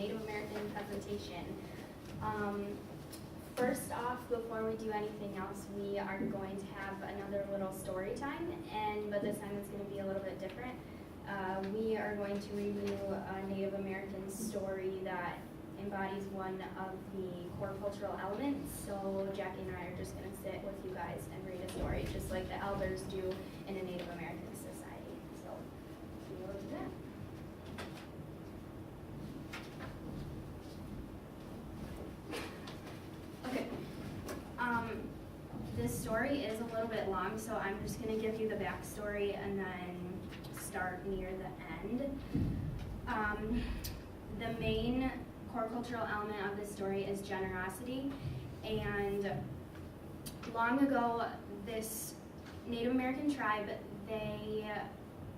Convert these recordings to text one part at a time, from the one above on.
Native American presentation. First off, before we do anything else, we are going to have another little story time, but this time it's going to be a little bit different. We are going to review a Native American story that embodies one of the core cultural elements. So Jackie and I are just going to sit with you guys and read a story, just like the elders do in a Native American society. So we will do that. Okay. This story is a little bit long, so I'm just going to give you the backstory and then start near the end. The main core cultural element of this story is generosity, and long ago, this Native American tribe, they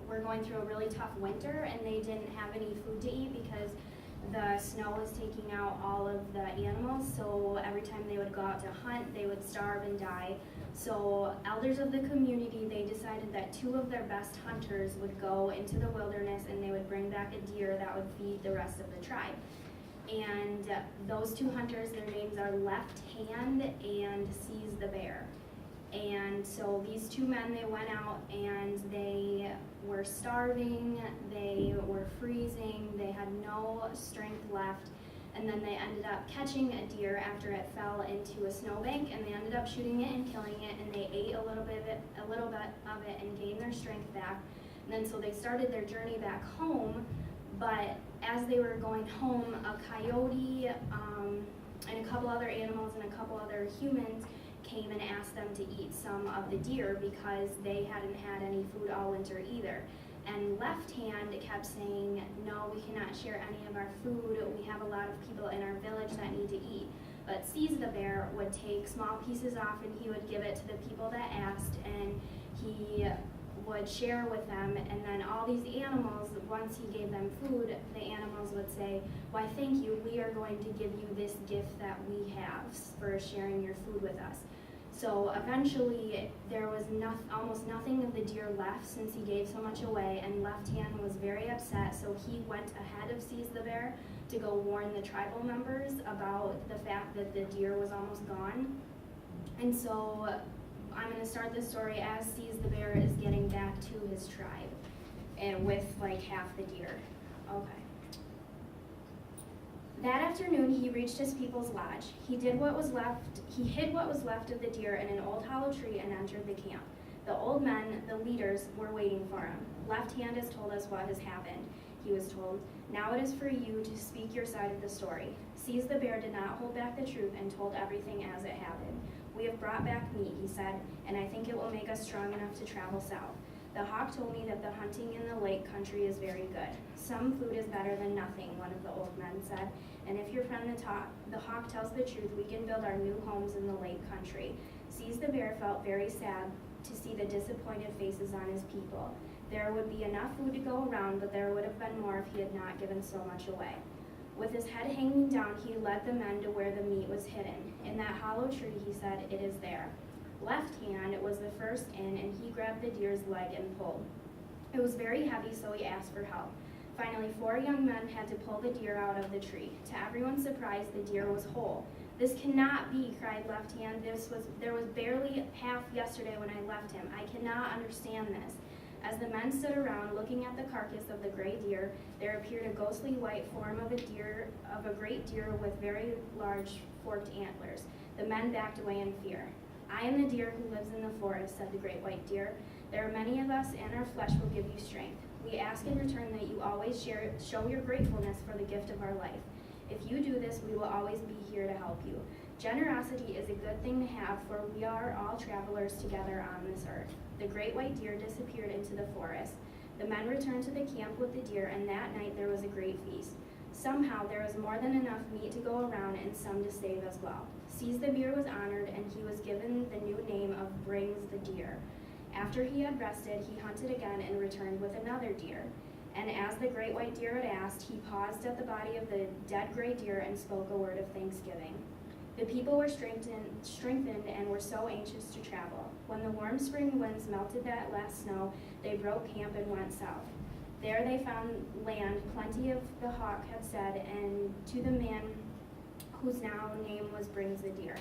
were going through a really tough winter, and they didn't have any food to eat because the snow was taking out all of the animals, so every time they would go out to hunt, they would starve and die. So elders of the community, they decided that 2 of their best hunters would go into the wilderness and they would bring back a deer that would feed the rest of the tribe. And those 2 hunters, their names are Left Hand and Seize the Bear. And so these 2 men, they went out and they were starving, they were freezing, they had no strength left, and then they ended up catching a deer after it fell into a snowbank, and they ended up shooting it and killing it, and they ate a little bit of it and gained their strength back. And then so they started their journey back home, but as they were going home, a coyote and a couple other animals and a couple other humans came and asked them to eat some of the deer because they hadn't had any food all winter either. And Left Hand kept saying, no, we cannot share any of our food. We have a lot of people in our village that need to eat. But Seize the Bear would take small pieces off and he would give it to the people that asked, and he would share with them. And then all these animals, once he gave them food, the animals would say, why thank you, we are going to give you this gift that we have for sharing your food with us. So eventually there was almost nothing of the deer left since he gave so much away, and Left Hand was very upset, so he went ahead of Seize the Bear to go warn the tribal members about the fact that the deer was almost gone. And so I'm going to start this story as Seize the Bear is getting back to his tribe, and with like half the deer. Okay. That afternoon, he reached his people's lodge. He hid what was left of the deer in an old hollow tree and entered the camp. The old men, the leaders, were waiting for him. Left Hand has told us what has happened, he was told. Now it is for you to speak your side of the story. Seize the Bear did not hold back the truth and told everything as it happened. We have brought back meat, he said, and I think it will make us strong enough to travel south. The hawk told me that the hunting in the lake country is very good. Some food is better than nothing, one of the old men said. And if your friend the hawk tells the truth, we can build our new homes in the lake country. Seize the Bear felt very sad to see the disappointed faces on his people. There would be enough food to go around, but there would have been more if he had not given so much away. With his head hanging down, he led the men to where the meat was hidden. In that hollow tree, he said, it is there. Left Hand was the first in, and he grabbed the deer's leg and pulled. It was very heavy, so he asked for help. Finally, 4 young men had to pull the deer out of the tree. To everyone's surprise, the deer was whole. This cannot be, cried Left Hand. There was barely half yesterday when I left him. I cannot understand this. As the men stood around looking at the carcass of the gray deer, there appeared a ghostly white form of a great deer with very large forked antlers. The men backed away in fear. I am the deer who lives in the forest, said the great white deer. There are many of us, and our flesh will give you strength. We ask in return that you always show your gratefulness for the gift of our life. If you do this, we will always be here to help you. Generosity is a good thing to have, for we are all travelers together on this earth. The great white deer disappeared into the forest. The men returned to the camp with the deer, and that night there was a great feast. Somehow there was more than enough meat to go around and some to save as well. Seize the Bear was honored, and he was given the new name of Brings the Deer. After he had rested, he hunted again and returned with another deer. And as the great white deer had asked, he paused at the body of the dead gray deer and spoke a word of thanksgiving. The people were strengthened and were so anxious to travel. When the warm spring winds melted that last snow, they broke camp and went south. There they found land, plenty of the hawk had said, and to the man whose now name was Brings the Deer.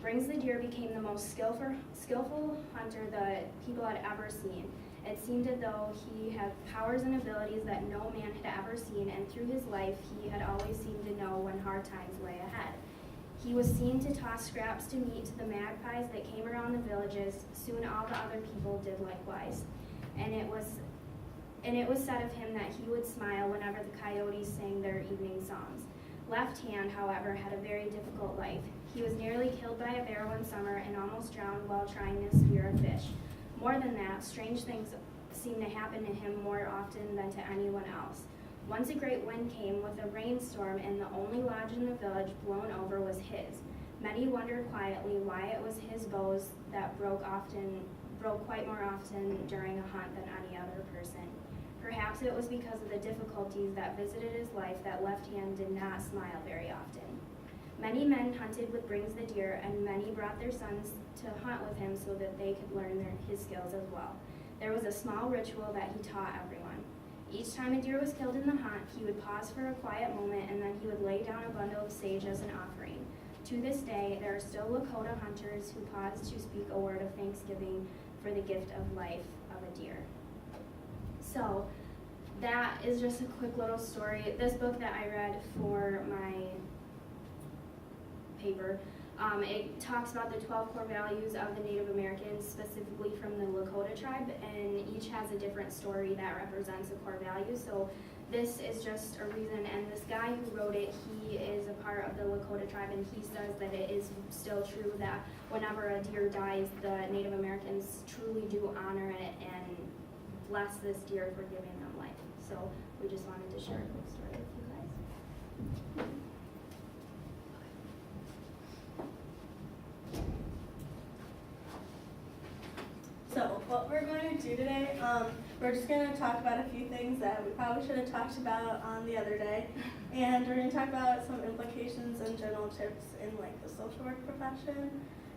Brings the Deer became the most skillful hunter the people had ever seen. It seemed as though he had powers and abilities that no man had ever seen, and through his life he had always seemed to know when hard times lay ahead. He was seen to toss scraps to meat to the magpies that came around the villages. Soon all the other people did likewise. And it was said of him that he would smile whenever the coyotes sang their evening songs. Left Hand, however, had a very difficult life. He was nearly killed by a bear one summer and almost drowned while trying to spear a fish. More than that, strange things seemed to happen to him more often than to anyone else. Once a great wind came with a rainstorm, and the only lodge in the village blown over was his. Many wondered quietly why it was his bows that broke quite more often during a hunt than any other person. Perhaps it was because of the difficulties that visited his life that Left Hand did not smile very often. Many men hunted with Brings the Deer, and many brought their sons to hunt with him so that they could learn his skills as well. There was a small ritual that he taught everyone. Each time a deer was killed in the hunt, he would pause for a quiet moment, and then he would lay down a bundle of sage as an offering. To this day, there are still Lakota hunters who pause to speak a word of thanksgiving for the gift of life of a deer. So that is just a quick little story. This book that I read for my paper, it talks about the 12 core values of the Native Americans, specifically from the Lakota tribe, and each has a different story that represents a core value. So this is just a reason, and this guy who wrote it, he is a part of the Lakota tribe, and he says that it is still true that whenever a deer dies, the Native Americans truly do honor it and bless this deer for giving them life. So we just wanted to share a quick story with you guys. So what we're going to do today, we're just going to talk about a few things that we probably should have talked about on the other day, and we're going to talk about some implications and general tips in like the social work profession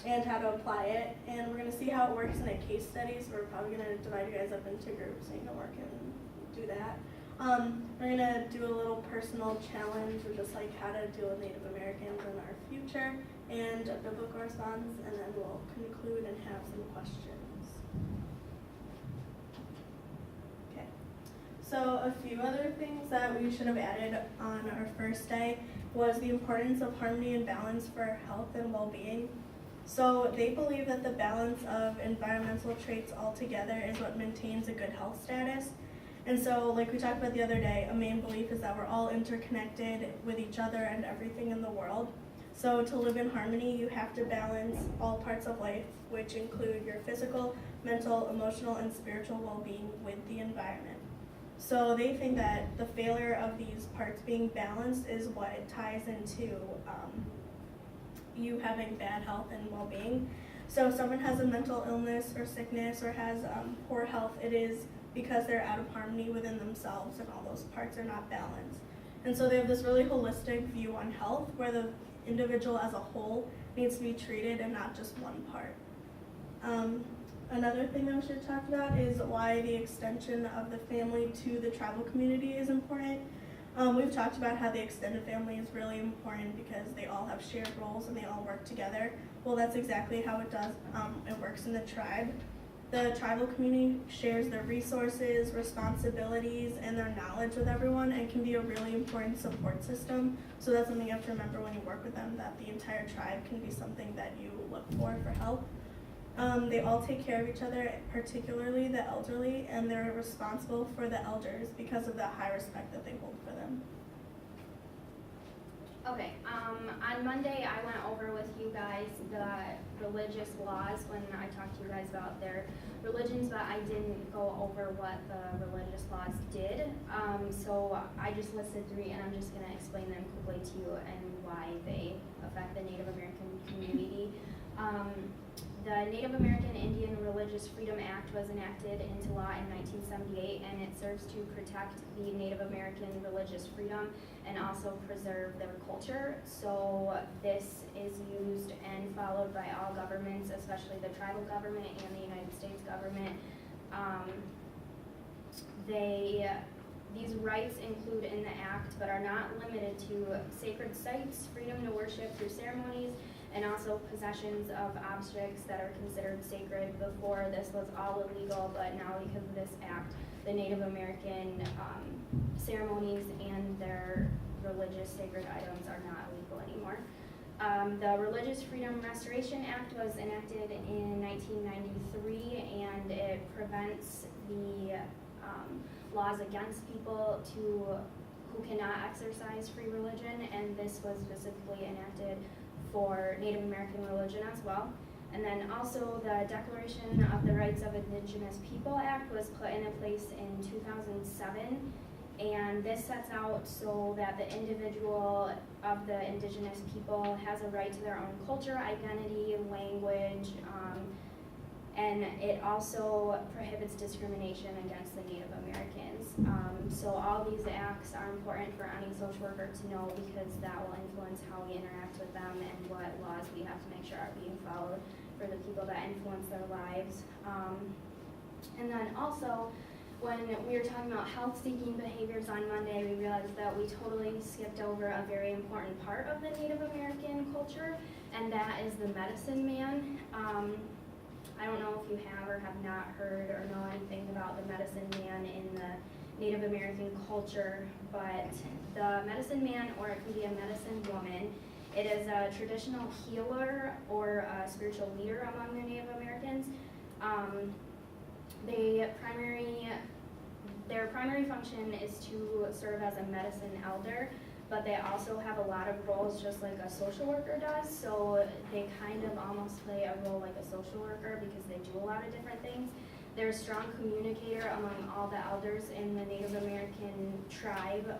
and how to apply it, and we're going to see how it works in a case study. So we're probably going to divide you guys up into groups so you can work and do that. We're going to do a little personal challenge of just like how to deal with Native Americans in our future and a biblical response, and then we'll conclude and have some questions. Okay, so a few other things that we should have added on our first day was the importance of harmony and balance for health and well-being. So they believe that the balance of environmental traits altogether is what maintains a good health status. And so, like we talked about the other day, a main belief is that we're all interconnected with each other and everything in the world. So to live in harmony, you have to balance all parts of life, which include your physical, mental, emotional, and spiritual well-being with the environment. So they think that the failure of these parts being balanced is what ties into you having bad health and well-being. So if someone has a mental illness or sickness or has poor health, it is because they're out of harmony within themselves and all those parts are not balanced. And so they have this really holistic view on health where the individual as a whole needs to be treated and not just one part. Another thing that we should talk about is why the extension of the family to the tribal community is important. We've talked about how the extended family is really important because they all have shared roles and they all work together. Well, that's exactly how it does. It works in the tribe. The tribal community shares their resources, responsibilities, and their knowledge with everyone and can be a really important support system. So that's something you have to remember when you work with them, that the entire tribe can be something that you look for help. They all take care of each other, particularly the elderly, and they're responsible for the elders because of the high respect that they hold for them. Okay, on Monday I went over with you guys the religious laws when I talked to you guys about their religions, but I didn't go over what the religious laws did. So I just listed 3 and I'm just going to explain them quickly to you and why they affect the Native American community. The Native American Indian Religious Freedom Act was enacted into law in 1978, and it serves to protect the Native American religious freedom and also preserve their culture. So this is used and followed by all governments, especially the tribal government and the United States government. They These rights include in the act, but are not limited to sacred sites, freedom to worship through ceremonies, and also possessions of objects that are considered sacred. Before, this was all illegal, but now because of this act, the Native American ceremonies and their religious sacred items are not legal anymore. The Religious Freedom Restoration Act was enacted in 1993, and it prevents the laws against people who cannot exercise free religion, and this was specifically enacted for Native American religion as well. And then also the Declaration of the Rights of Indigenous People Act was put into place in 2007, and this sets out so that the individual of the indigenous people has a right to their own culture, identity, language, and it also prohibits discrimination against the Native Americans. So all these acts are important for any social worker to know, because that will influence how we interact with them and what laws we have to make sure are being followed for the people that influence their lives. And then also, when we were talking about health-seeking behaviors on Monday, we realized that we totally skipped over a very important part of the Native American culture, and that is the medicine man. I don't know if you have or have not heard or know anything about the medicine man in the Native American culture, but the medicine man, or it can be a medicine woman, it is a traditional healer or a spiritual leader among the Native Americans. Their primary function is to serve as a medicine elder, but they also have a lot of roles just like a social worker does, so they kind of almost play a role like a social worker because they do a lot of different things. They're a strong communicator among all the elders in the Native American tribe.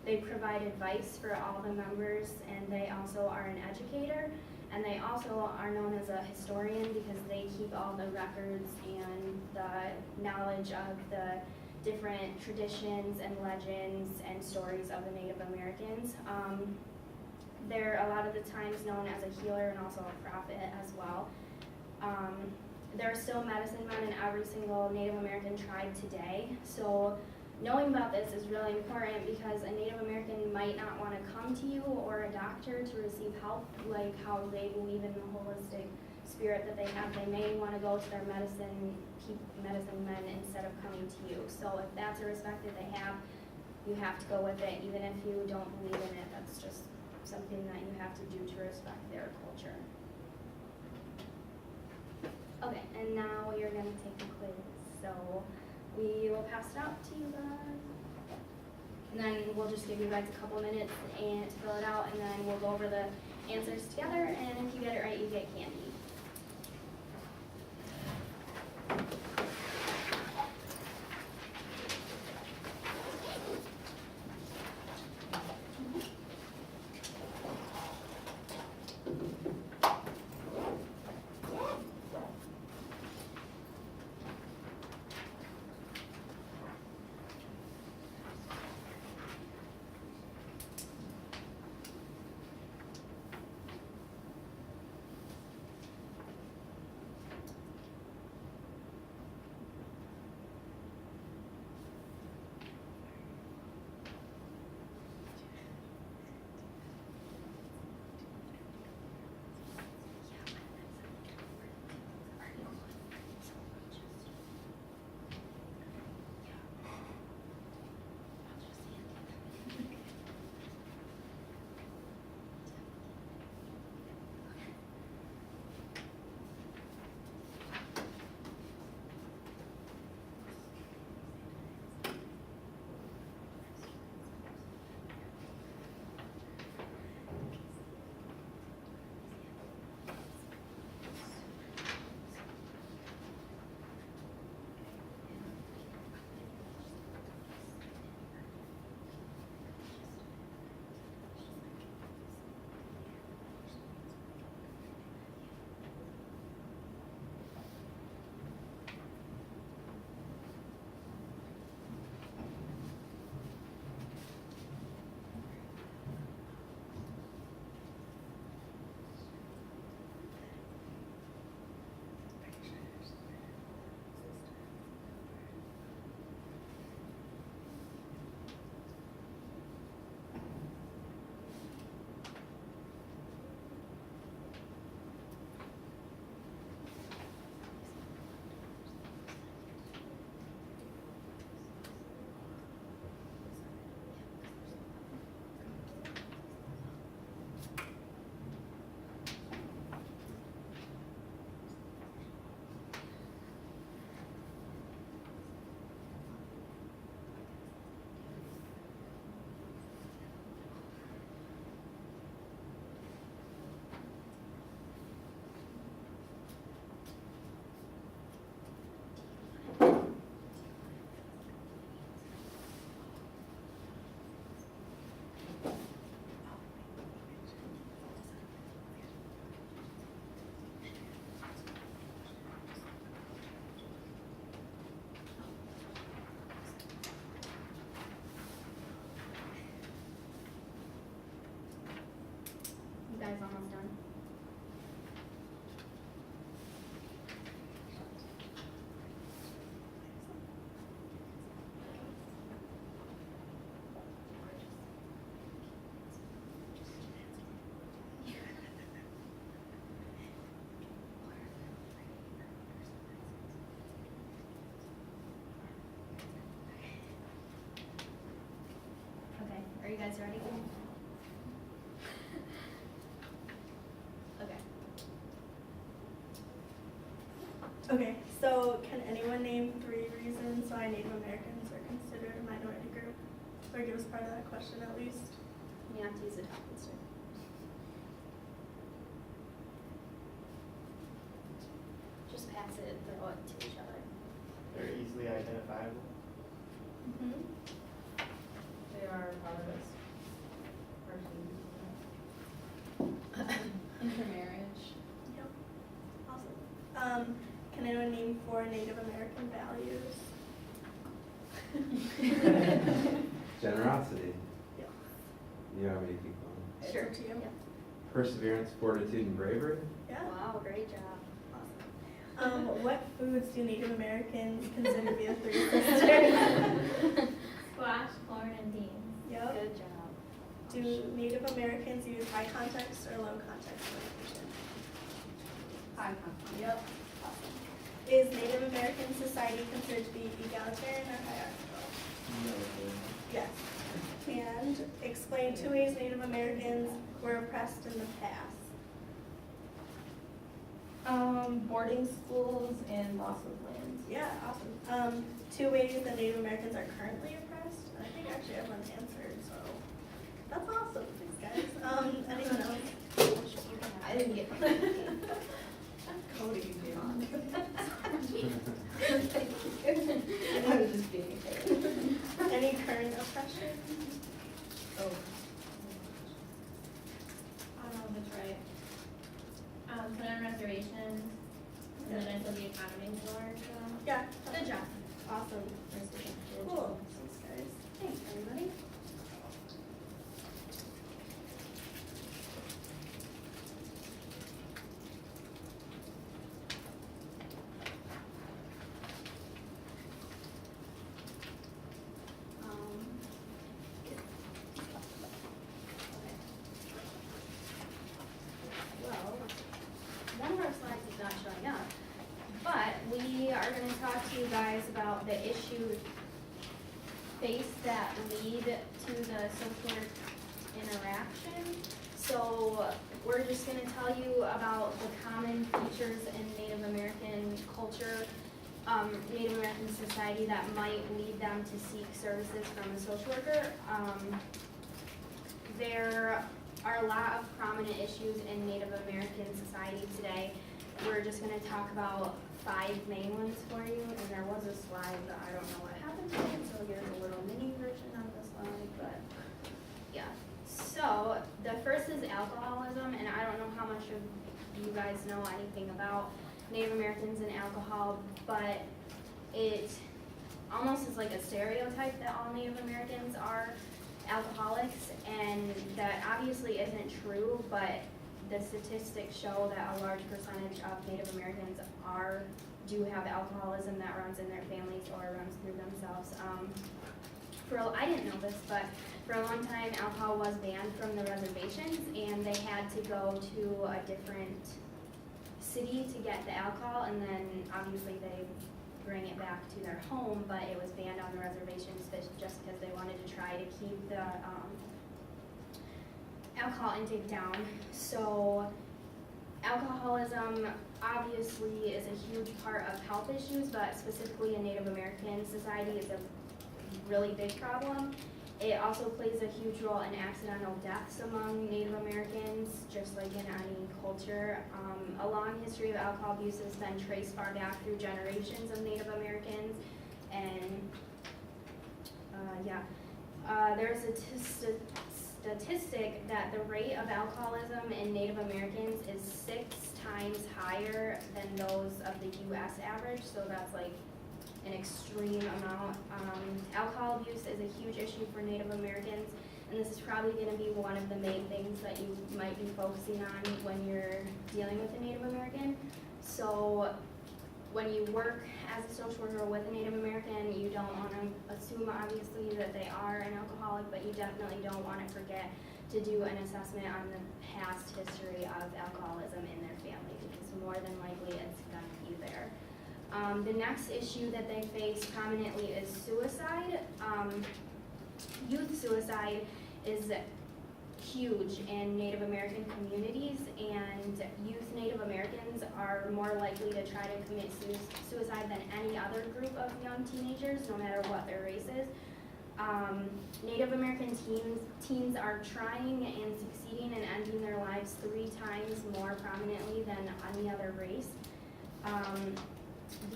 They provide advice for all the members, and they also are an educator, and they also are known as a historian because they keep all the records and the knowledge of the different traditions and legends and stories of the Native Americans. They're a lot of the times known as a healer and also a prophet as well. There are still medicine men in every single Native American tribe today. So knowing about this is really important, because a Native American might not want to come to you or a doctor to receive help, like how they believe in the holistic spirit that they have. They may want to go to their medicine men instead of coming to you. So if that's a respect that they have, you have to go with it, even if you don't believe in it. That's just something that you have to do to respect their culture. Okay, and now you're going to take a quiz. So we will pass it out to you guys. And then we'll just give you guys a couple minutes to fill it out, and then we'll go over the answers together, and if you get it right, you get candy. guys almost done. Okay, are you guys ready? Okay. Okay, so can anyone name 3 reasons why Native Americans are considered a minority group? Or give us part of that question at least. You have to use the top answer. Just pass it, throw it to each other. They're easily identifiable. Mm-hmm. They are powerless. Intermarriage. Yep. Awesome. Can anyone name 4 Native American values? Generosity. Yep. You want me to keep going? It's Sure. up to you. Yep. Perseverance, fortitude, and bravery. Yeah. Wow, great job. Awesome. What foods do Native Americans consider to be the 3 sisters? Squash, corn, and beans. Yep. Good job. Do Native Americans use high context or low context education? High compliment. Yep. Awesome. Is Native American society considered to be egalitarian or hierarchical? No. Yes. And explain 2 ways Native Americans were oppressed in the past. Boarding schools and loss of land. Yeah, awesome. 2 ways that Native Americans are currently oppressed. I think actually everyone's answered, so that's awesome. Thanks, guys. Anyone else? I didn't get Cody, you did. I was just being a kid. Any current oppression? Oh. That's right. Put on reservations, and then until the economy soars, so. Yeah. Good job. Awesome. Cool. Thanks, guys. Thanks, everybody. Well, one of our slides is not showing up, but we are going to talk to you guys about the issues faced that lead to the social work interaction. So we're just going to tell you about the common features in Native American culture, Native American society that might lead them to seek services from a social worker. There are a lot of prominent issues in Native American society today. We're just going to talk about 5 main ones for you, and there was a slide, but I don't know what happened to it, so here's a little mini version of the slide, but yeah. So the first is alcoholism, and I don't know how much of you guys know anything about Native Americans and alcohol, but it almost is like a stereotype that all Native Americans are alcoholics, and that obviously isn't true, but the statistics show that a large percentage of Native Americans do have alcoholism that runs in their families or runs through themselves. I didn't know this, but for a long time alcohol was banned from the reservations, and they had to go to a different city to get the alcohol, and then obviously they bring it back to their home, but it was banned on the reservations just because they wanted to try to keep the alcohol intake down. So alcoholism obviously is a huge part of health issues, but specifically in Native American society it's a really big problem. It also plays a huge role in accidental deaths among Native Americans, just like in any culture. A long history of alcohol abuse has been traced far back through generations of Native Americans, and there's a statistic that the rate of alcoholism in Native Americans is 6 times higher than those of the U.S. average, so that's like an extreme amount. Alcohol abuse is a huge issue for Native Americans, and this is probably gonna be one of the main things that you might be focusing on when you're dealing with a Native American. So when you work as a social worker with a Native American, you don't wanna assume obviously that they are an alcoholic, but you definitely don't wanna forget to do an assessment on the past history of alcoholism in their family, because more than likely it's gonna be there. The next issue that they face prominently is suicide. Youth suicide is huge in Native American communities, and youth Native Americans are more likely to try to commit suicide than any other group of young teenagers, no matter what their race is. Native American teens are trying and succeeding in ending their lives 3 times more prominently than any other race.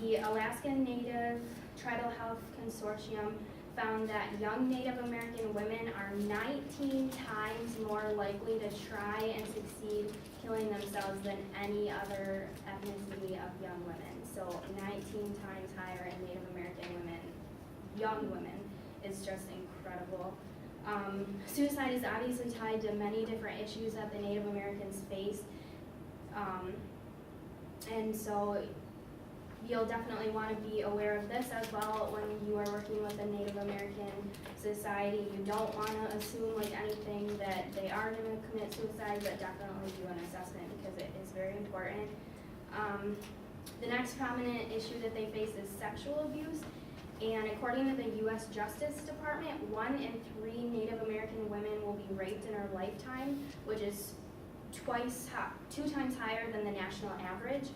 The Alaskan Native Tribal Health Consortium found that young Native American women are 19 times more likely to try and succeed killing themselves than any other ethnicity of young women. So 19 times higher in Native American women, young women, is just incredible. Suicide is obviously tied to many different issues that the Native Americans face. And so you'll definitely want to be aware of this as well when you are working with a Native American society. You don't want to assume like anything that they are going to commit suicide, but definitely do an assessment because it is very important. The next prominent issue that they face is sexual abuse. And according to the U.S. Justice Department, 1 in 3 Native American women will be raped in her lifetime, which is 2 times higher than the national average.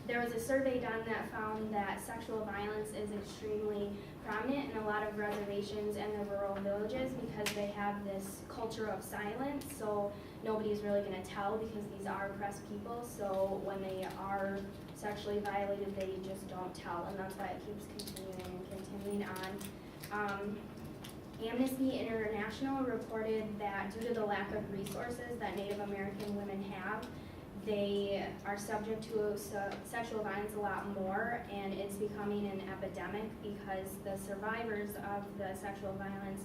There was a survey done that found that sexual violence is extremely prominent in a lot of reservations and the rural villages because they have this culture of silence, so nobody's really going to tell because these are oppressed people, so when they are sexually violated, they just don't tell, and that's why it keeps continuing on. Amnesty International reported that due to the lack of resources that Native American women have, they are subject to sexual violence a lot more, and it's becoming an epidemic because the survivors of the sexual violence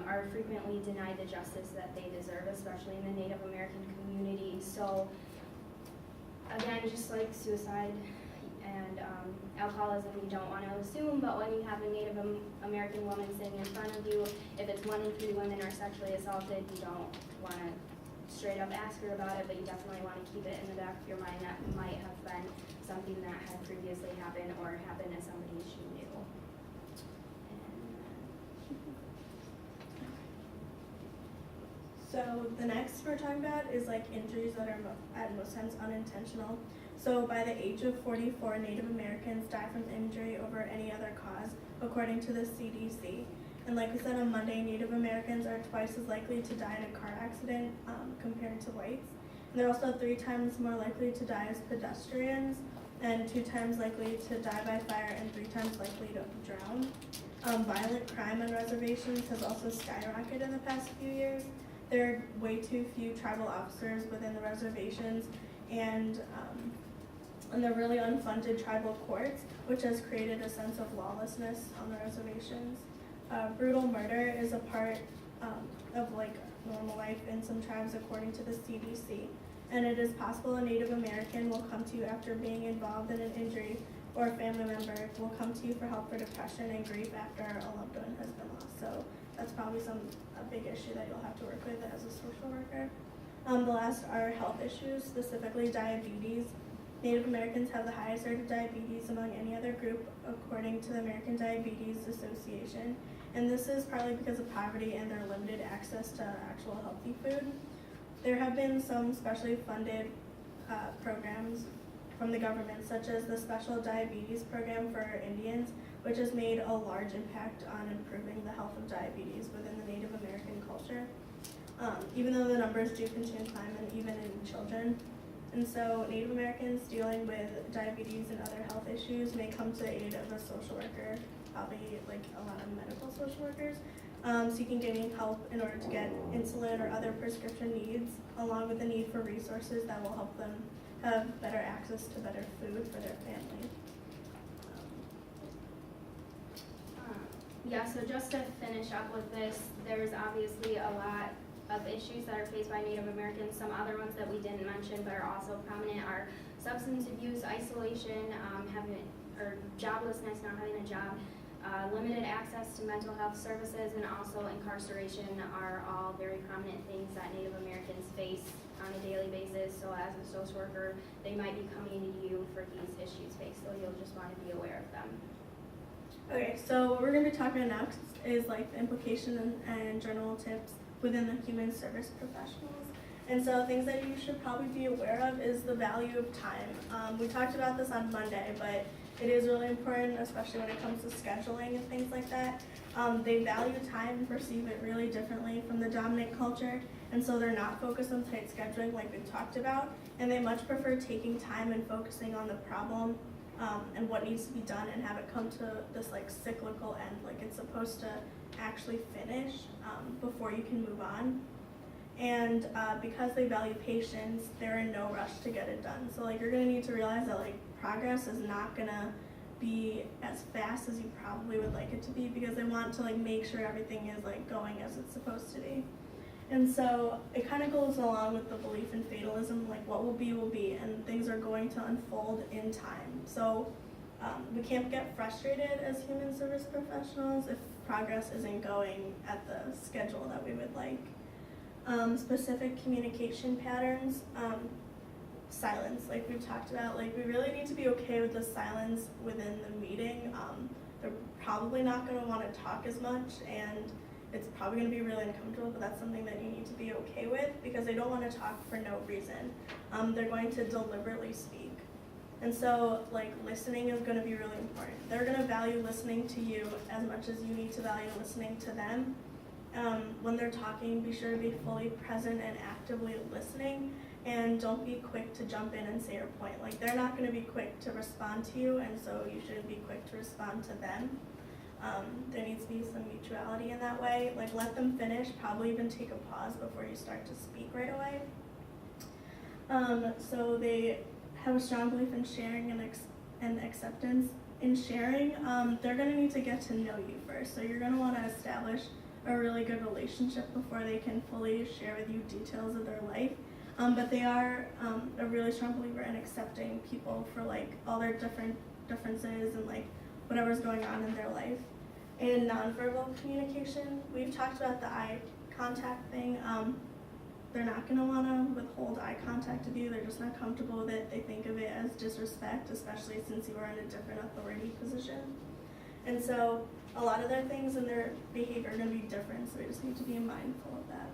are frequently denied the justice that they deserve, especially in the Native American community. So again, just like suicide and alcoholism, you don't want to assume, but when you have a Native American woman sitting in front of you, if it's 1 in 3 women are sexually assaulted, you don't want to straight up ask her about it, but you definitely want to keep it in the back of your mind that might have been something that had previously happened or happened to somebody she knew. So the next we're talking about is like injuries that are at most times unintentional. So by the age of 44, Native Americans die from injury over any other cause, according to the CDC. And like we said on Monday, Native Americans are twice as likely to die in a car accident compared to whites. And they're also 3 times more likely to die as pedestrians, and 2 times likely to die by fire, and 3 times likely to drown. Violent crime on reservations has also skyrocketed in the past few years. There are way too few tribal officers within the reservations, and the really unfunded tribal courts, which has created a sense of lawlessness on the reservations. Brutal murder is a part of like normal life in some tribes according to the CDC, and it is possible a Native American will come to you after being involved in an injury, or a family member will come to you for help for depression and grief after a loved one has been lost. So that's probably a big issue that you'll have to work with as a social worker. The last are health issues, specifically diabetes. Native Americans have the highest rate of diabetes among any other group according to the American Diabetes Association. And this is partly because of poverty and their limited access to actual healthy food. There have been some specially funded programs from the government, such as the Special Diabetes Program for Indians, which has made a large impact on improving the health of diabetes within the Native American culture, even though the numbers do continue to climb, and even in children. And so Native Americans dealing with diabetes and other health issues may come to the aid of a social worker, probably like a lot of medical social workers, seeking gaining help in order to get insulin or other prescription needs, along with the need for resources that will help them have better access to better food for their family. Yeah, so just to finish up with this, there's obviously a lot of issues that are faced by Native Americans. Some other ones that we didn't mention but are also prominent are substance abuse, isolation, or joblessness, not having a job, limited access to mental health services, and also incarceration are all very prominent things that Native Americans face on a daily basis. So as a social worker, they might be coming to you for these issues faced, so you'll just want to be aware of them. Okay, so what we're going to be talking about next is like the implication and general tips within the human service professionals. And so things that you should probably be aware of is the value of time. We talked about this on Monday, but it is really important, especially when it comes to scheduling and things like that. They value time and perceive it really differently from the dominant culture, and so they're not focused on tight scheduling like we talked about, and they much prefer taking time and focusing on the problem and what needs to be done and have it come to this like cyclical end, like it's supposed to actually finish before you can move on. And because they value patience, they're in no rush to get it done. So like you're gonna need to realize that like progress is not gonna be as fast as you probably would like it to be, because they want to like make sure everything is like going as it's supposed to be. And so it kind of goes along with the belief in fatalism, like what will be, and things are going to unfold in time. So we can't get frustrated as human service professionals if progress isn't going at the schedule that we would like. Specific communication patterns, silence, like we've talked about, like we really need to be okay with the silence within the meeting. They're probably not going to want to talk as much, and it's probably going to be really uncomfortable, but that's something that you need to be okay with, because they don't want to talk for no reason. They're going to deliberately speak. And so like listening is going to be really important. They're going to value listening to you as much as you need to value listening to them. When they're talking, be sure to be fully present and actively listening, and don't be quick to jump in and say your point. Like they're not going to be quick to respond to you, and so you shouldn't be quick to respond to them. There needs to be some mutuality in that way. Like let them finish, probably even take a pause before you start to speak right away. So they have a strong belief in sharing and acceptance. In sharing, they're going to need to get to know you first. So you're going to want to establish a really good relationship before they can fully share with you details of their life. But they are a really strong believer in accepting people for like all their differences and like whatever's going on in their life. In nonverbal communication, we've talked about the eye contact thing. They're not going to want to withhold eye contact with you. They're just not comfortable with it. They think of it as disrespect, especially since you are in a different authority position. And so a lot of their things and their behavior are going to be different, so we just need to be mindful of that.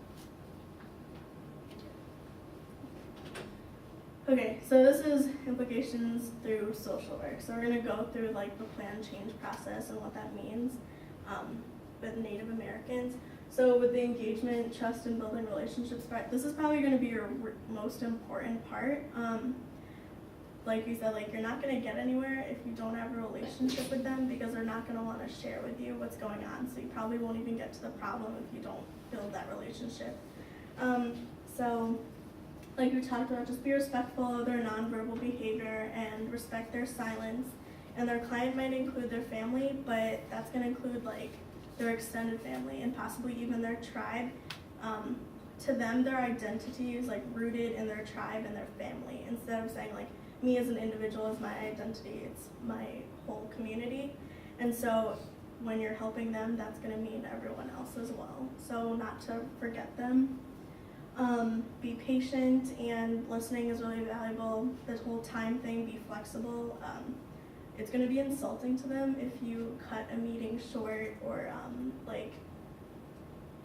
Okay, so this is implications through social work. So we're going to go through like the plan change process and what that means with Native Americans. So with the engagement, trust, and building relationships part, this is probably going to be your most important part. Like we said, like you're not going to get anywhere if you don't have a relationship with them, because they're not going to want to share with you what's going on. So you probably won't even get to the problem if you don't build that relationship. So like we talked about, just be respectful of their nonverbal behavior and respect their silence. And their client might include their family, but that's going to include like their extended family and possibly even their tribe. To them, their identity is like rooted in their tribe and their family, instead of saying like me as an individual is my identity, it's my whole community. And so when you're helping them, that's going to mean everyone else as well. So not to forget them. Be patient, and listening is really valuable. This whole time thing, be flexible. It's going to be insulting to them if you cut a meeting short or like,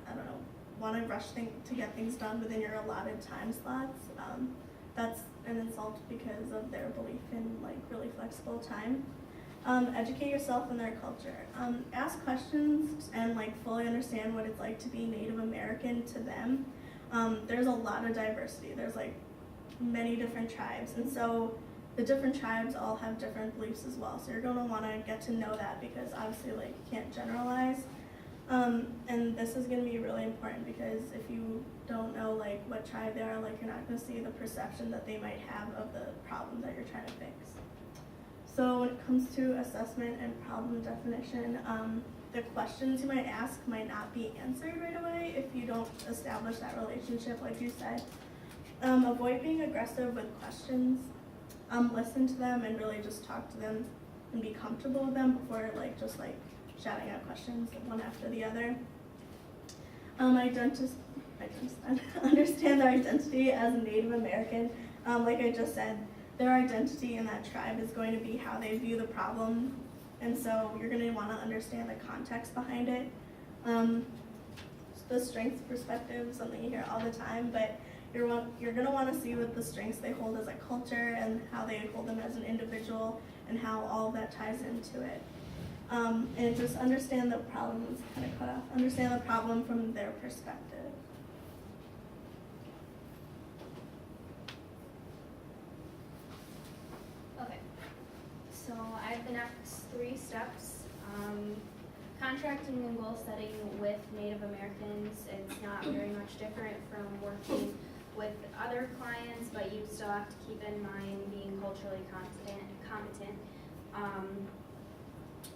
I don't know, want to rush to get things done within your allotted time slots. That's an insult because of their belief in like really flexible time. Educate yourself in their culture. Ask questions and like fully understand what it's like to be Native American to them. There's a lot of diversity. There's like many different tribes, and so the different tribes all have different beliefs as well. So you're going to want to get to know that, because obviously like you can't generalize. And this is going to be really important, because if you don't know like what tribe they are, like you're not going to see the perception that they might have of the problem that you're trying to fix. So when it comes to assessment and problem definition, the questions you might ask might not be answered right away if you don't establish that relationship, like you said. Avoid being aggressive with questions. Listen to them and really just talk to them and be comfortable with them before just shouting out questions one after the other. Understand their identity as a Native American. Like I just said, their identity in that tribe is going to be how they view the problem, and so you're going to want to understand the context behind it. The strengths perspective is something you hear all the time, but you're going to want to see what the strengths they hold as a culture and how they hold them as an individual and how all of that ties into it. And just understand the problem, it's kind of cut off. Understand the problem from their perspective. Okay, so I have the next 3 steps. Contracting and goal setting with Native Americans, it's not very much different from working with other clients, but you still have to keep in mind being culturally competent.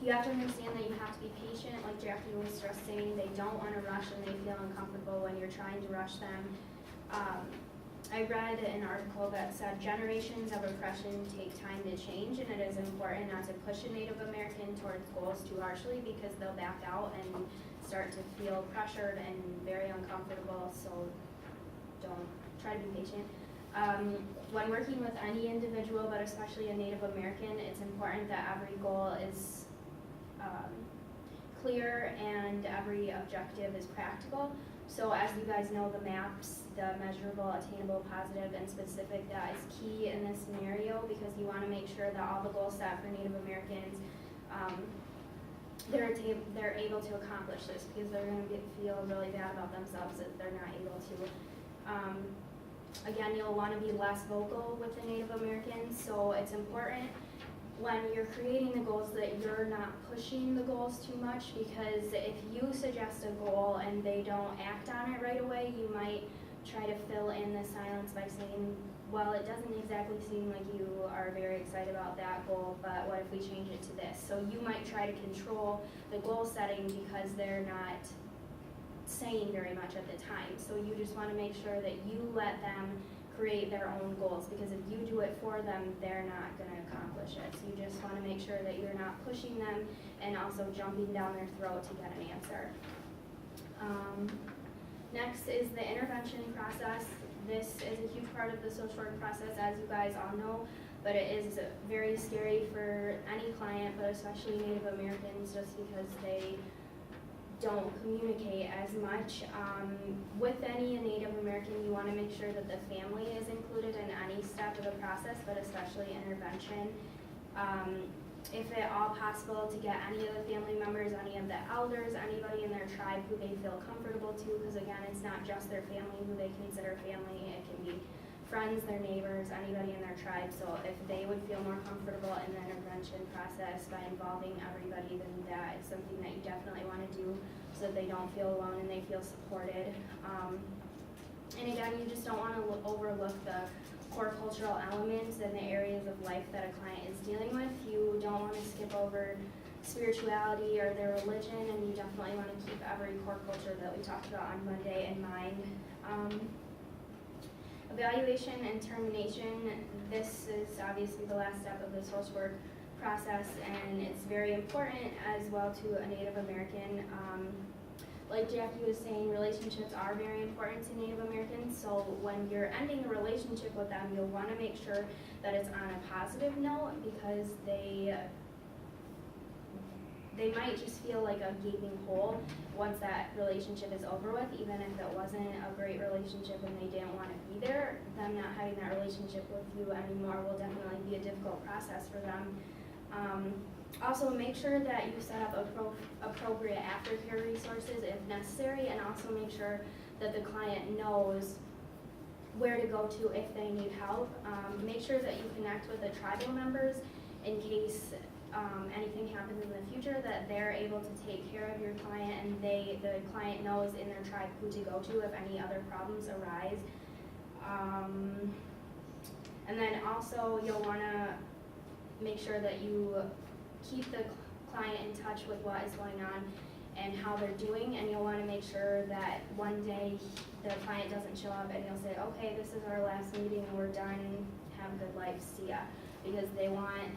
You have to understand that you have to be patient, like Jackie was just saying. They don't want to rush and they feel uncomfortable when you're trying to rush them. I read an article that said generations of oppression take time to change, and it is important not to push a Native American towards goals too harshly because they'll back out and start to feel pressured and very uncomfortable, so don't try to be patient. When working with any individual, but especially a Native American, it's important that every goal is clear and every objective is practical. So as you guys know, the MAPS, the measurable, attainable, positive, and specific, that is key in this scenario because you want to make sure that all the goals set for Native Americans, they're able to accomplish this because they're going to feel really bad about themselves if they're not able to. Again, you'll want to be less vocal with the Native Americans, so it's important when you're creating the goals that you're not pushing the goals too much, because if you suggest a goal and they don't act on it right away, you might try to fill in the silence by saying, well, it doesn't exactly seem like you are very excited about that goal, but what if we change it to this? So you might try to control the goal setting because they're not saying very much at the time. So you just want to make sure that you let them create their own goals, because if you do it for them, they're not going to accomplish it. So you just want to make sure that you're not pushing them and also jumping down their throat to get an answer. Next is the intervention process. This is a huge part of the social work process, as you guys all know, but it is very scary for any client, but especially Native Americans, just because they don't communicate as much. With any Native American, you want to make sure that the family is included in any step of the process, but especially intervention. If at all possible, to get any of the family members, any of the elders, anybody in their tribe who they feel comfortable to, because again, it's not just their family who they consider family, it can be friends, their neighbors, anybody in their tribe. So if they would feel more comfortable in the intervention process by involving everybody, then that is something that you definitely want to do so that they don't feel alone and they feel supported. And again, you just don't want to overlook the core cultural elements and the areas of life that a client is dealing with. You don't want to skip over spirituality or their religion, and you definitely want to keep every core culture that we talked about on Monday in mind. Evaluation and termination. This is obviously the last step of the social work process, and it's very important as well to a Native American. Like Jackie was saying, relationships are very important to Native Americans, so when you're ending a relationship with them, you'll want to make sure that it's on a positive note, because they might just feel like a gaping hole once that relationship is over with, even if it wasn't a great relationship and they didn't want to be there. Them not having that relationship with you anymore will definitely be a difficult process for them. Also, make sure that you set up appropriate aftercare resources if necessary, and also make sure that the client knows where to go to if they need help. Make sure that you connect with the tribal members in case anything happens in the future, that they're able to take care of your client, and the client knows in their tribe who to go to if any other problems arise. And then also you'll want to make sure that you keep the client in touch with what is going on and how they're doing, and you'll want to make sure that one day the client doesn't show up and you'll say, okay, this is our last meeting and we're done, have a good life, see ya. Because they want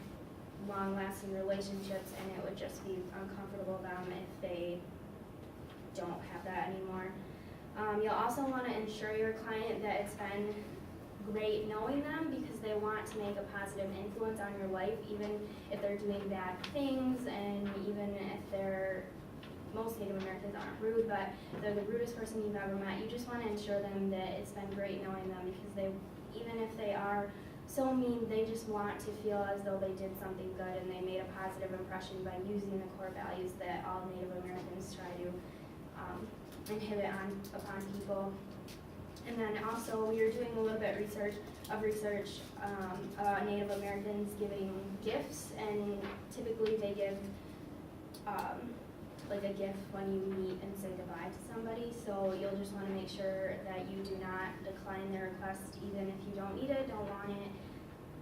long-lasting relationships, and it would just be uncomfortable for them if they don't have that anymore. You'll also want to ensure your client that it's been great knowing them, because they want to make a positive influence on your life, even if they're doing bad things, and even if most Native Americans aren't rude, but if they're the rudest person you've ever met, you just want to ensure them that it's been great knowing them, because even if they are so mean, they just want to feel as though they did something good and they made a positive impression by using the core values that all Native Americans try to inhibit upon people. And then also, we are doing a little bit of research about Native Americans giving gifts, and typically they give like a gift when you meet and say goodbye to somebody. So you'll just want to make sure that you do not decline their request, even if you don't need it, don't want it,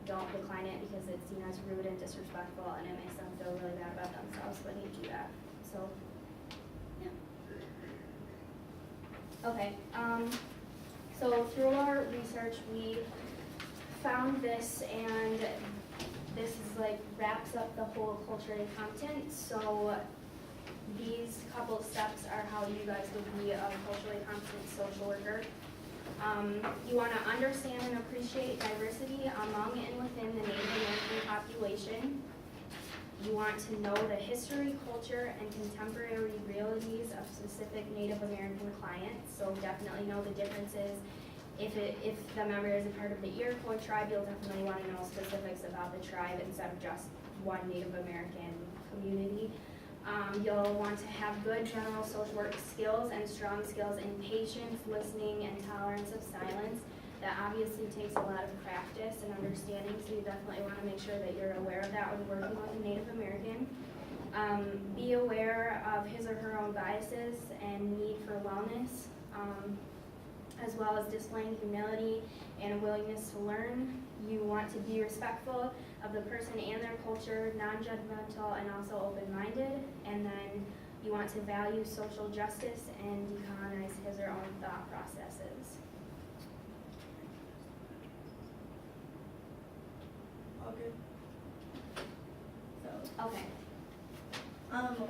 don't decline it, because it's seen as rude and disrespectful, and it makes them feel really bad about themselves when you do that. So, yeah. Okay. So through our research, we found this, and this is like wraps up the whole culturally competent. So these couple of steps are how you guys would be a culturally competent social worker. You want to understand and appreciate diversity among and within the Native American population. You want to know the history, culture, and contemporary realities of specific Native American clients. So definitely know the differences. If the member is a part of the Iroquois tribe, you'll definitely want to know specifics about the tribe instead of just one Native American community. You'll want to have good general social work skills and strong skills in patience, listening, and tolerance of silence. That obviously takes a lot of practice and understanding, so you definitely want to make sure that you're aware of that when working with a Native American. Be aware of his or her own biases and need for wellness, as well as displaying humility and a willingness to learn. You want to be respectful of the person and their culture, non-judgmental, and also open-minded. And then you want to value social justice and decolonize his or her own thought processes. All good. So, Okay.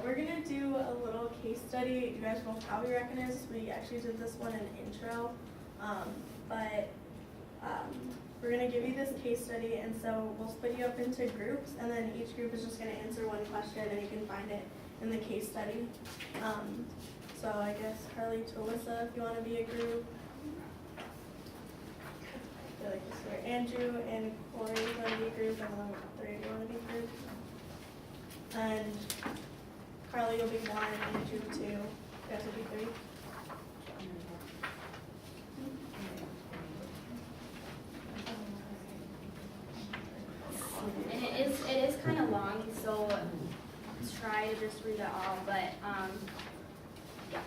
we're gonna do a little case study. You guys will probably recognize, we actually did this one in intro. We're gonna give you this case study, and so we'll split you up into groups, and then each group is just gonna answer one question, and you can find it in the case study. So I guess Carly to Alyssa, if you wanna be a group. I feel like this here. Andrew and Corey, you wanna be a group, and then three of you wanna be a group. And Carly, you'll be one, and Andrew two. You guys will be three. And it is kind of long, so try to just read it all, but yeah.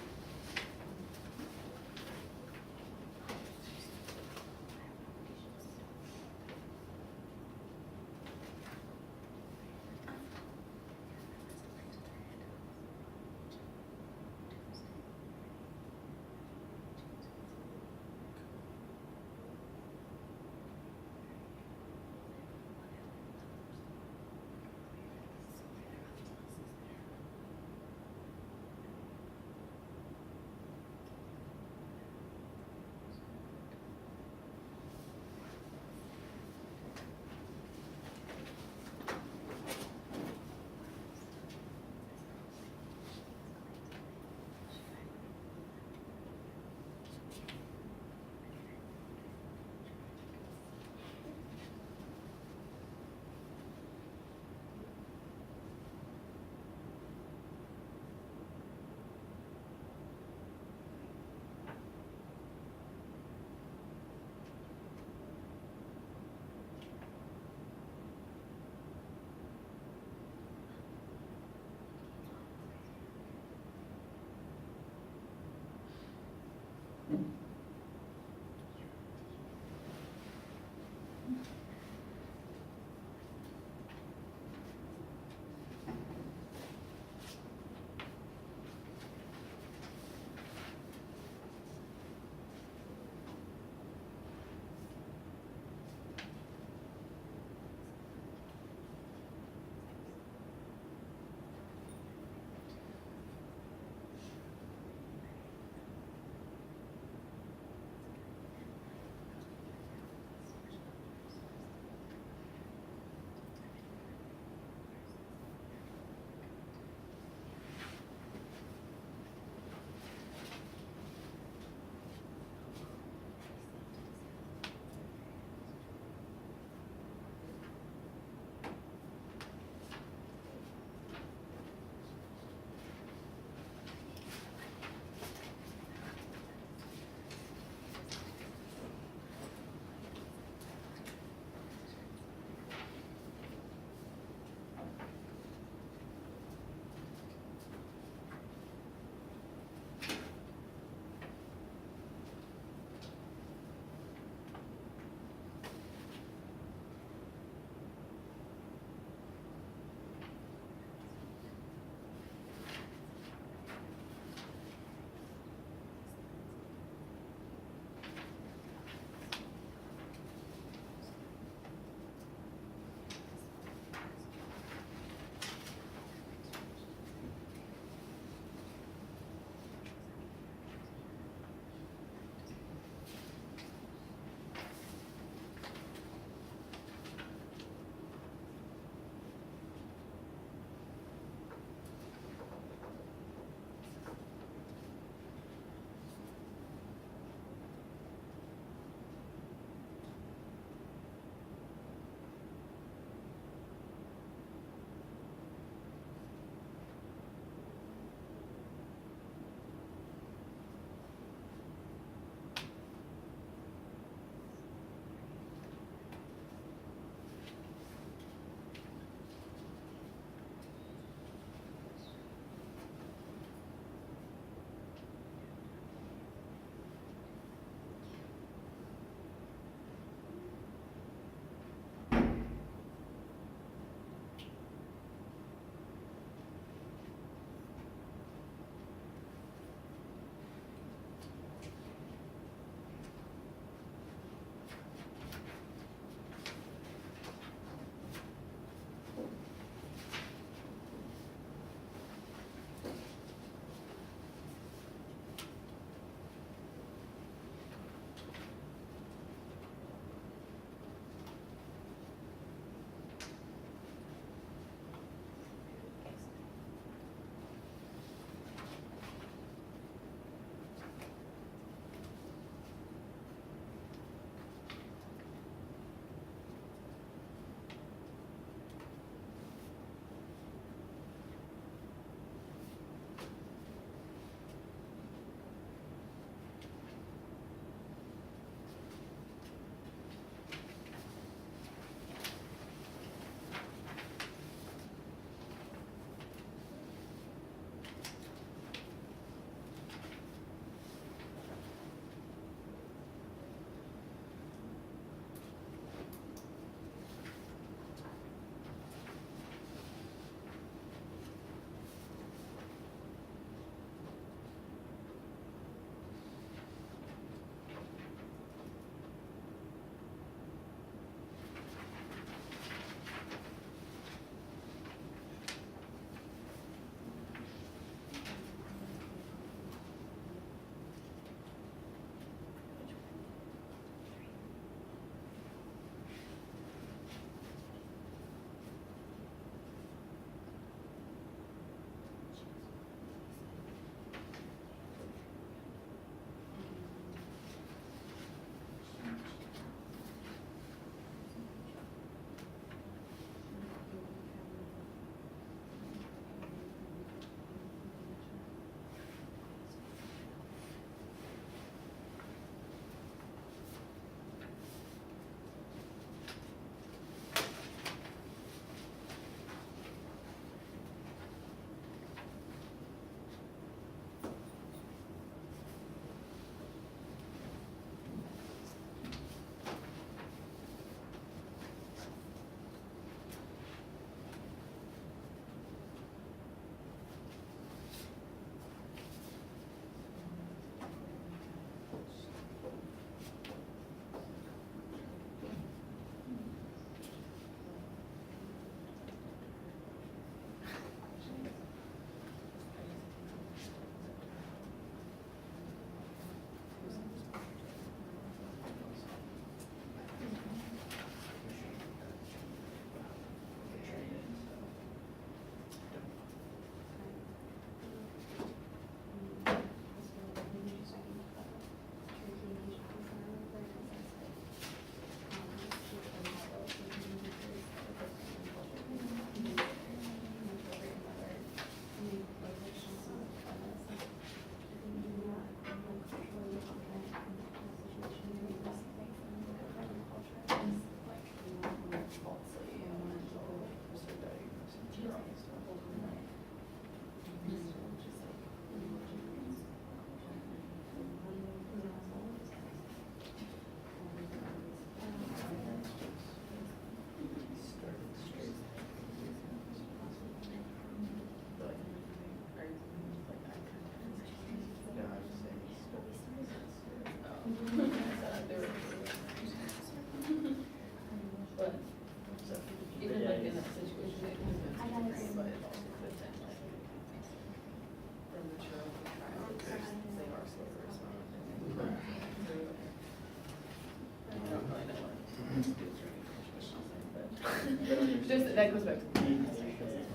that goes back to.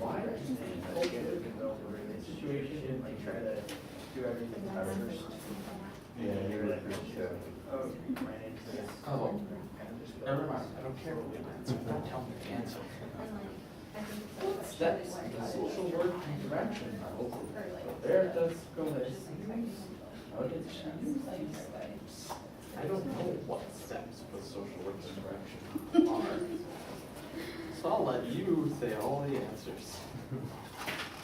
Why are you in this situation, like try to do everything first? Yeah, you're right, too. Oh, ran into this. Oh. kind of just- Never mind, I don't care what we answer, don't tell me the answer. That's That's the social work interaction model. There it does go this. How did she use these things? I don't know what steps for social work interaction are. So I'll let you say all the answers.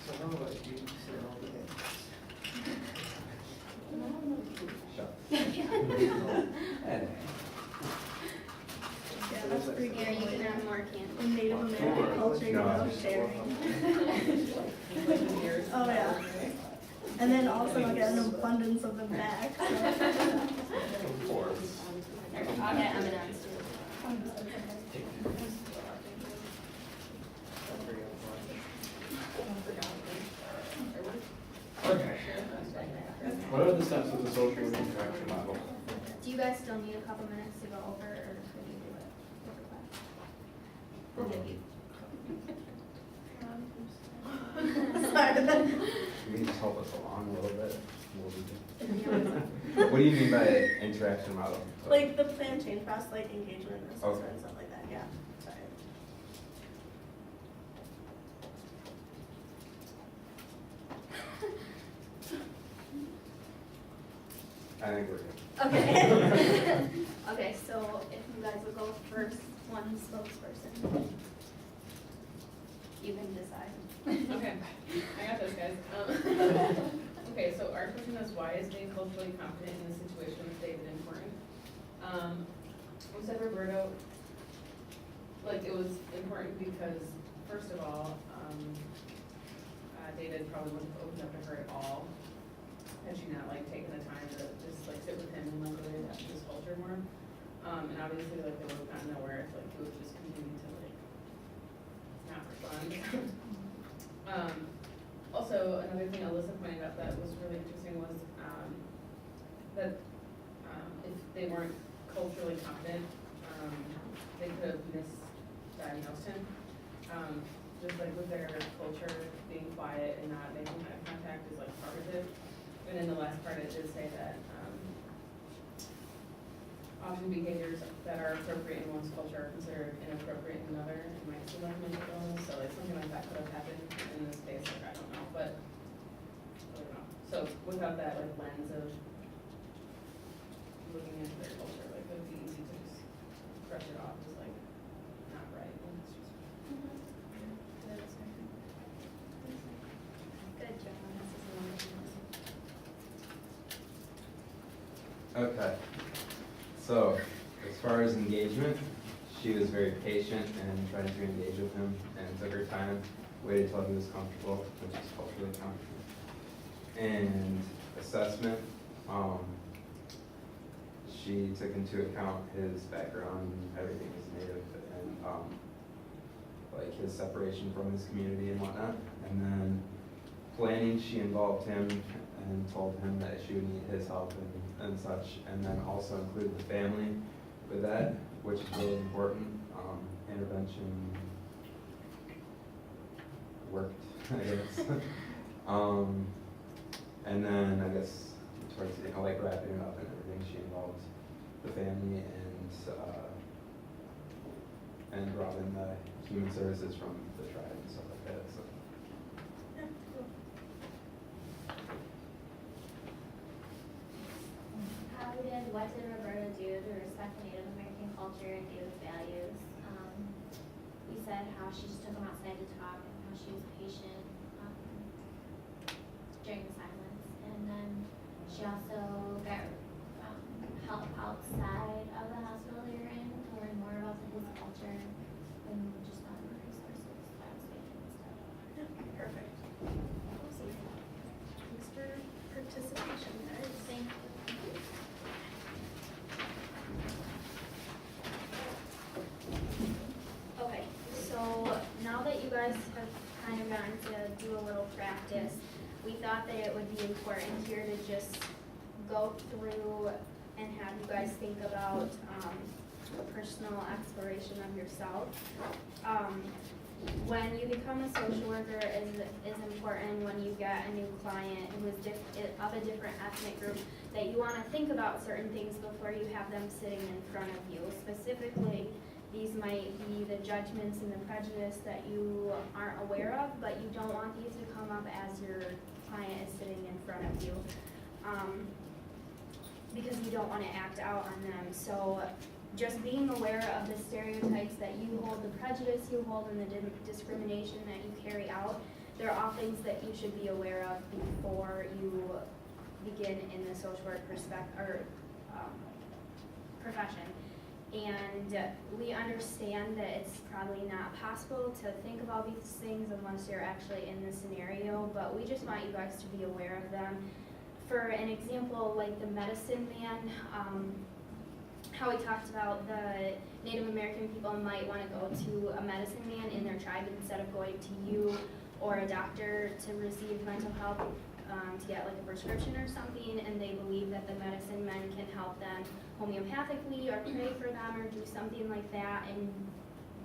So how about you say all the things? And Yeah, that's pretty Here, you cool. can have more candy. In Native American culture, you No. know, sharing. Oh, yeah. And then also get an abundance of them back. Of course. I'll get M&Ms too. Okay. What are the steps of the social work interaction model? Do you guys still need a couple minutes to go over, or can you do it over class? We'll give you. Sorry. you can just help us along a little bit. We'll be good. What do you mean by interaction model? Like the plan change process, like engagement and assessment Okay. and stuff like that, yeah. Sorry. I think we're good. Okay. Okay, so if you guys will go first, one spokesperson. You can decide. Okay, I got this, guys. Okay, so our question is, why is being culturally competent in this situation with David important? We said Roberto, like, it was important because, first of all, David probably wouldn't have opened up to her at all had she not, like, taken the time to just, like, sit with him and, like, really adapt to his culture more. And obviously, like, they would have gotten nowhere if, like, he would just continue to, like, not respond. Also, another thing Alyssa pointed out that was really interesting was, that, if they weren't culturally competent, they could have misdiagnosed him. Just like with their culture, being quiet and not making eye contact is like part of it. And in the last part, it did say that, often behaviors that are appropriate in one's culture are considered inappropriate in another, and might seem like mental illness, so like something like that could have happened in this case, like, I don't know, but, I don't know. So without that, like, lens of looking into their culture, like, it would be easy to just brush it off as like, not right, and it's just. Good job. Okay. So, as far as engagement, she was very patient and tried to engage with him and took her time, waited till he was comfortable, which is culturally competent. And assessment, she took into account his background, everything is native, and like his separation from his community and whatnot. And then planning, she involved him and told him that she would need his help and such, and then also include the family with that, which is really important. Intervention worked, I guess. And then I guess towards the end, like wrapping it up and everything, she involved the family and brought in the human services from the tribe and stuff like that. So. Yeah, cool. What did Roberta do to respect Native American culture and Native values? We said how she just took them outside to talk and how she was patient during the silence. And then she also got help outside of the hospital they were in to learn more about his culture and just found more resources that was making and stuff. Yeah, perfect. Awesome. Thanks for participation, guys. Thank you. Okay, so now that you guys have kind of gotten to do a little practice, we thought that it would be important here to just go through and have you guys think about personal exploration of yourself. when you become a social worker is important when you get a new client who is of a different ethnic group, that you want to think about certain things before you have them sitting in front of you. Specifically, these might be the judgments and the prejudice that you aren't aware of, but you don't want these to come up as your client is sitting in front of you, because you don't want to act out on them. So just being aware of the stereotypes that you hold, the prejudice you hold, and the discrimination that you carry out, they're all things that you should be aware of before you begin in the social work profession. And we understand that it's probably not possible to think of all these things unless you're actually in the scenario, but we just want you guys to be aware of them. For an example, like the medicine man, how we talked about the Native American people might want to go to a medicine man in their tribe instead of going to you or a doctor to receive mental health, to get like a prescription or something, and they believe that the medicine men can help them homeopathically or pray for them or do something like that. And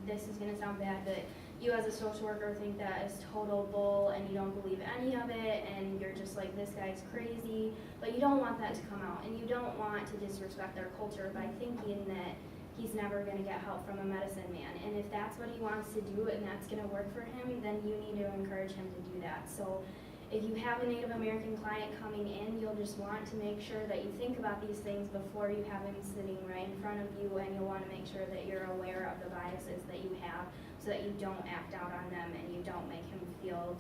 this is going to sound bad, but you as a social worker think that is total bull and you don't believe any of it, and you're just like, this guy's crazy. But you don't want that to come out, and you don't want to disrespect their culture by thinking that he's never going to get help from a medicine man. And if that's what he wants to do and that's going to work for him, then you need to encourage him to do that. So if you have a Native American client coming in, you'll just want to make sure that you think about these things before you have him sitting right in front of you, and you'll want to make sure that you're aware of the biases that you have so that you don't act out on them and you don't make him feel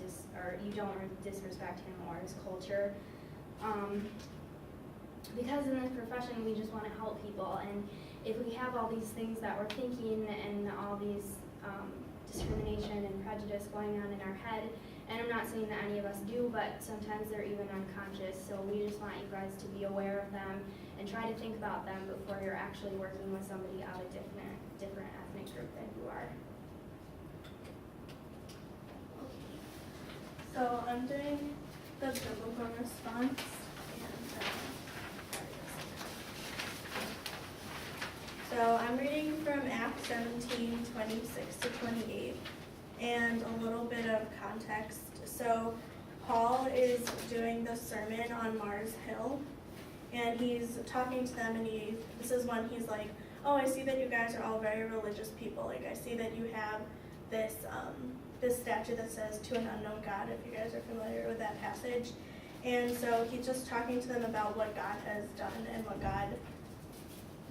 you don't disrespect him or his culture. Because in this profession, we just want to help people, and if we have all these things that we're thinking and all these discrimination and prejudice going on in our head, and I'm not saying that any of us do, but sometimes they're even unconscious, so we just want you guys to be aware of them and try to think about them before you're actually working with somebody out of different ethnic group than you are. So I'm doing the biblical response, and so I'm reading from Acts 17:26-28, and a little bit of context. So Paul is doing the sermon on Mars Hill, and he's talking to them, and this is when he's like, oh, I see that you guys are all very religious people. Like, I see that you have this this statue that says to an unknown God, if you guys are familiar with that passage. And so he's just talking to them about what God has done and what God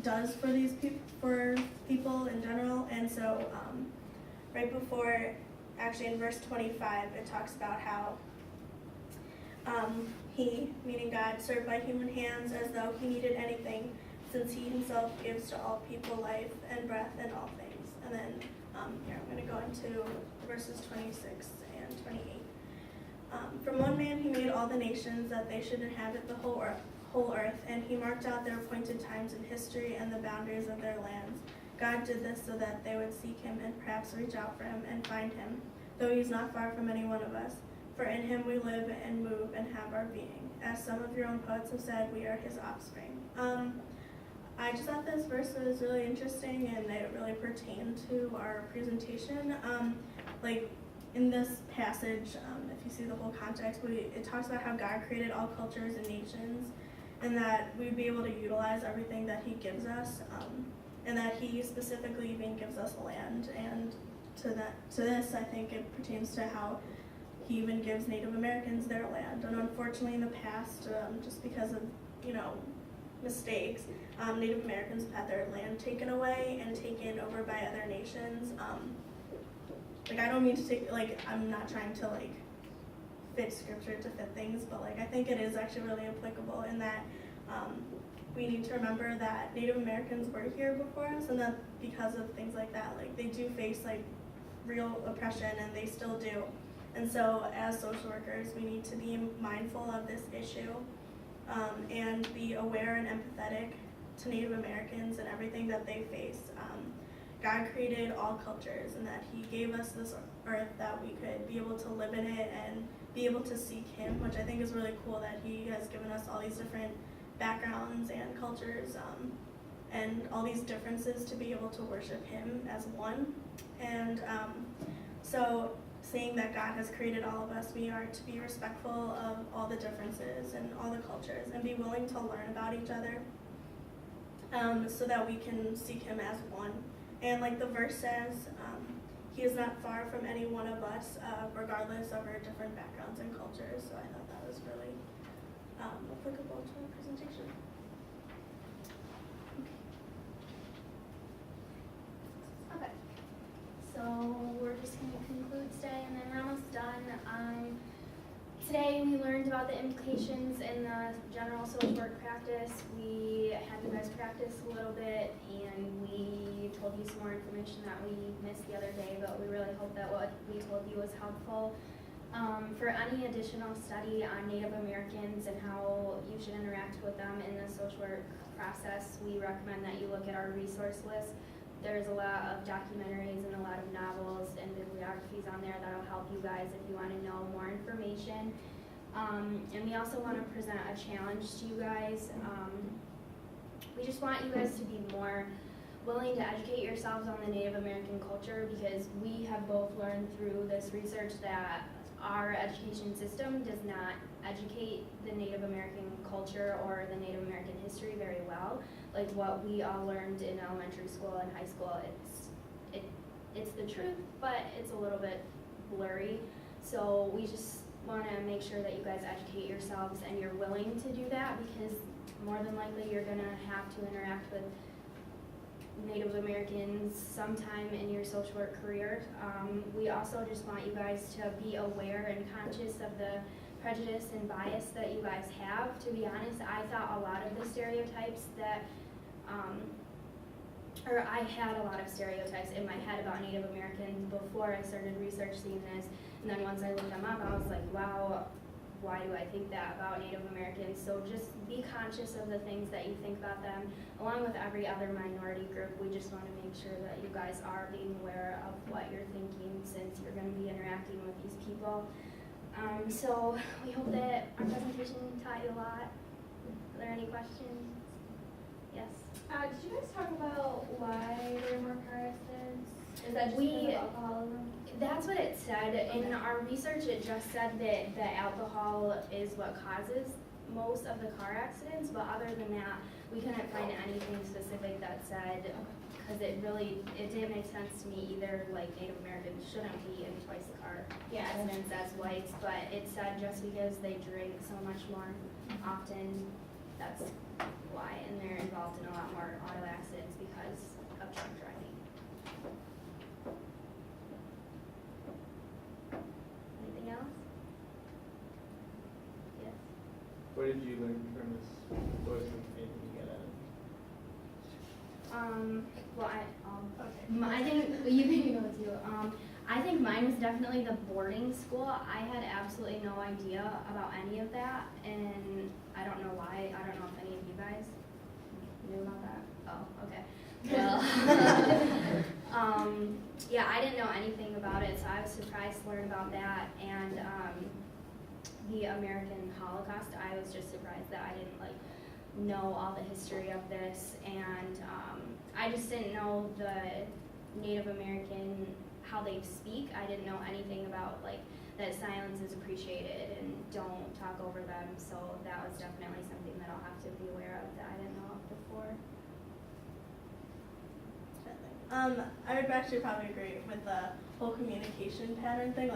does for these people in general. And so right before, actually in verse 25, it talks about how he, meaning God, served by human hands as though he needed anything, since he himself gives to all people life and breath and all things. And then here I'm going to go into verses 26 and 28. From one man he made all the nations, that they should inhabit the whole earth, and he marked out their appointed times in history and the boundaries of their lands. God did this so that they would seek him and perhaps reach out for him and find him, though he is not far from any one of us. For in him we live and move and have our being. As some of your own poets have said, we are his offspring. I just thought this verse was really interesting, and it really pertained to our presentation. Like in this passage, if you see the whole context, it talks about how God created all cultures and nations, and that we'd be able to utilize everything that he gives us, and that he specifically even gives us land. And to this, I think it pertains to how he even gives Native Americans their land. And unfortunately, in the past, just because of mistakes, Native Americans have had their land taken away and taken over by other nations. I don't mean to I'm not trying to fit scripture to fit things, but I think it is actually really applicable in that we need to remember that Native Americans were here before us, and that because of things like that, they do face real oppression, and they still do. And so as social workers, we need to be mindful of this issue, and be aware and empathetic to Native Americans and everything that they face. God created all cultures, and that he gave us this earth that we could be able to live in it and be able to seek him, which I think is really cool, that he has given us all these different backgrounds and cultures, and all these differences to be able to worship him as one. And So saying that God has created all of us, we are to be respectful of all the differences and all the cultures and be willing to learn about each other so that we can seek him as one. And like the verse says, he is not far from any one of us, regardless of our different backgrounds and cultures. So I thought that was really applicable to our presentation. Okay, so we're just going to conclude today and then we're almost done. Today we learned about the implications in the general social work practice. We had you guys practice a little bit and we told you some more information that we missed the other day, but we really hope that what we told you was helpful. For any additional study on Native Americans and how you should interact with them in the social work process, we recommend that you look at our resource list. There's a lot of documentaries and a lot of novels and bibliographies on there that'll help you guys if you want to know more information. And we also want to present a challenge to you guys. We just want you guys to be more willing to educate yourselves on the Native American culture, because we have both learned through this research that our education system does not educate the Native American culture or the Native American history very well. Like what we all learned in elementary school and high school, it's the truth, but it's a little bit blurry. So we just want to make sure that you guys educate yourselves and you're willing to do that, because more than likely you're going to have to interact with Native Americans sometime in your social work career. We also just want you guys to be aware and conscious of the prejudice and bias that you guys have. To be honest, I thought a lot of the stereotypes that, or I had a lot of stereotypes in my head about Native Americans before I started researching this, and then once I looked them up, I was like, wow, why do I think that about Native Americans? So just be conscious of the things that you think about them. Along with every other minority group, we just want to make sure that you guys are being aware of what you're thinking, since you're going to be interacting with these people. So we hope that our presentation taught you a lot. Are there any questions? Yes? Did you guys talk about why there are more car accidents? Is that just We- because of alcoholism? That's what it said. In our research, it just said that alcohol is what causes most of the car accidents, but other than that, we couldn't find anything specific that said, because it didn't make sense to me either, like Native Americans shouldn't be in twice the car accidents as whites, but it said just because they drink so much more often, that's why, and they're involved in a lot more auto accidents because of drunk driving. Anything else? Yes? What did you learn from this? What was the main thing you got out of it? Well, Okay. I think you can go too. I think mine was definitely the boarding school. I had absolutely no idea about any of that, and I don't know why. I don't know if any of you guys knew about that. Oh, okay. Well, yeah, I didn't know anything about it, so I was surprised to learn about that. And the American Holocaust, I was just surprised that I didn't know all the history of this, and I just didn't know the Native American, how they speak. I didn't know anything about that silence is appreciated and don't talk over them, so that was definitely something that I'll have to be aware of that I didn't know of before. I would actually probably agree with the whole communication pattern thing.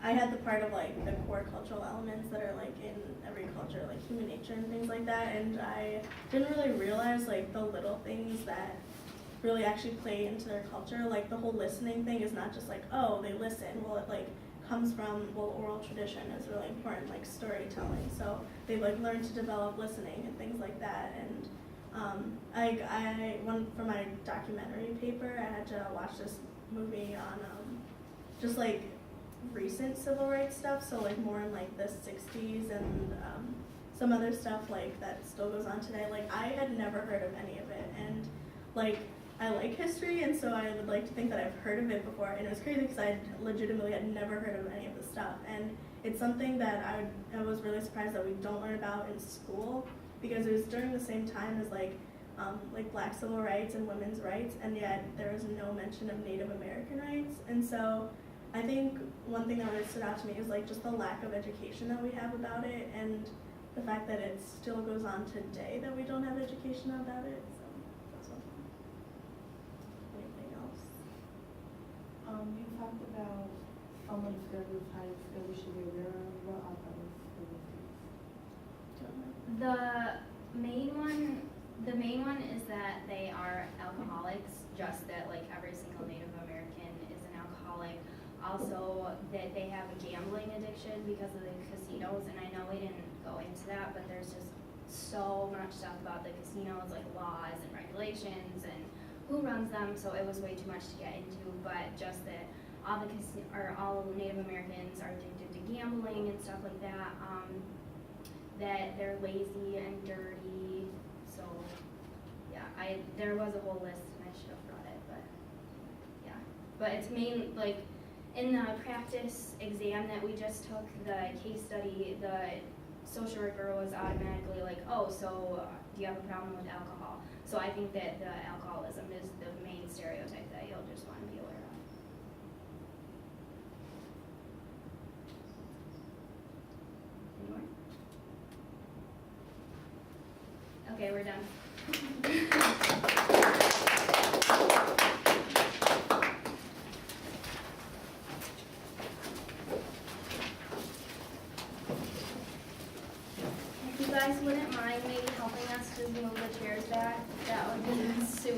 I had the part of the core cultural elements that are in every culture, like human nature and things like that, and I didn't really realize the little things that really actually play into their culture. Like the whole listening thing is not just oh, they listen. Well, it comes from, oral tradition is really important, storytelling. So they learn to develop listening and things like that. And for my documentary paper, I had to watch this movie on just recent civil rights stuff, so more in the 60s and some other stuff that still goes on today. I had never heard of any of it, and I like history, and so I would like to think that I've heard of it before, and it was crazy because I legitimately had never heard of any of this stuff, and it's something that I was really surprised that we don't learn about in school, because it was during the same time as like black civil rights and women's rights, and yet there was no mention of Native American rights. And so I think one thing that really stood out to me is like just the lack of education that we have about it, and the fact that it still goes on today that we don't have education about it. So that's one thing. Anything else? You talked about how much stereotypes that we should be aware of. What are those stereotypes? The main one is that they are alcoholics, just that like every single Native American is an alcoholic. Also, that they have a gambling addiction because of the casinos, and I know we didn't go into that, but there's just so much stuff about the casinos, like laws and regulations and who runs them, so it was way too much to get into, but just that all Native Americans are addicted to gambling and stuff like that, that they're lazy and dirty, so, yeah, there was a whole list and I should have brought it, but, yeah. But it's like, in the practice exam that we just took, the case study, the social worker was automatically like, oh, so do you have a problem with alcohol? So I think that the alcoholism is the main stereotype that you'll just want to be aware of. Any more? Okay, we're done. If you guys wouldn't mind maybe helping us to move the chairs back, that would be super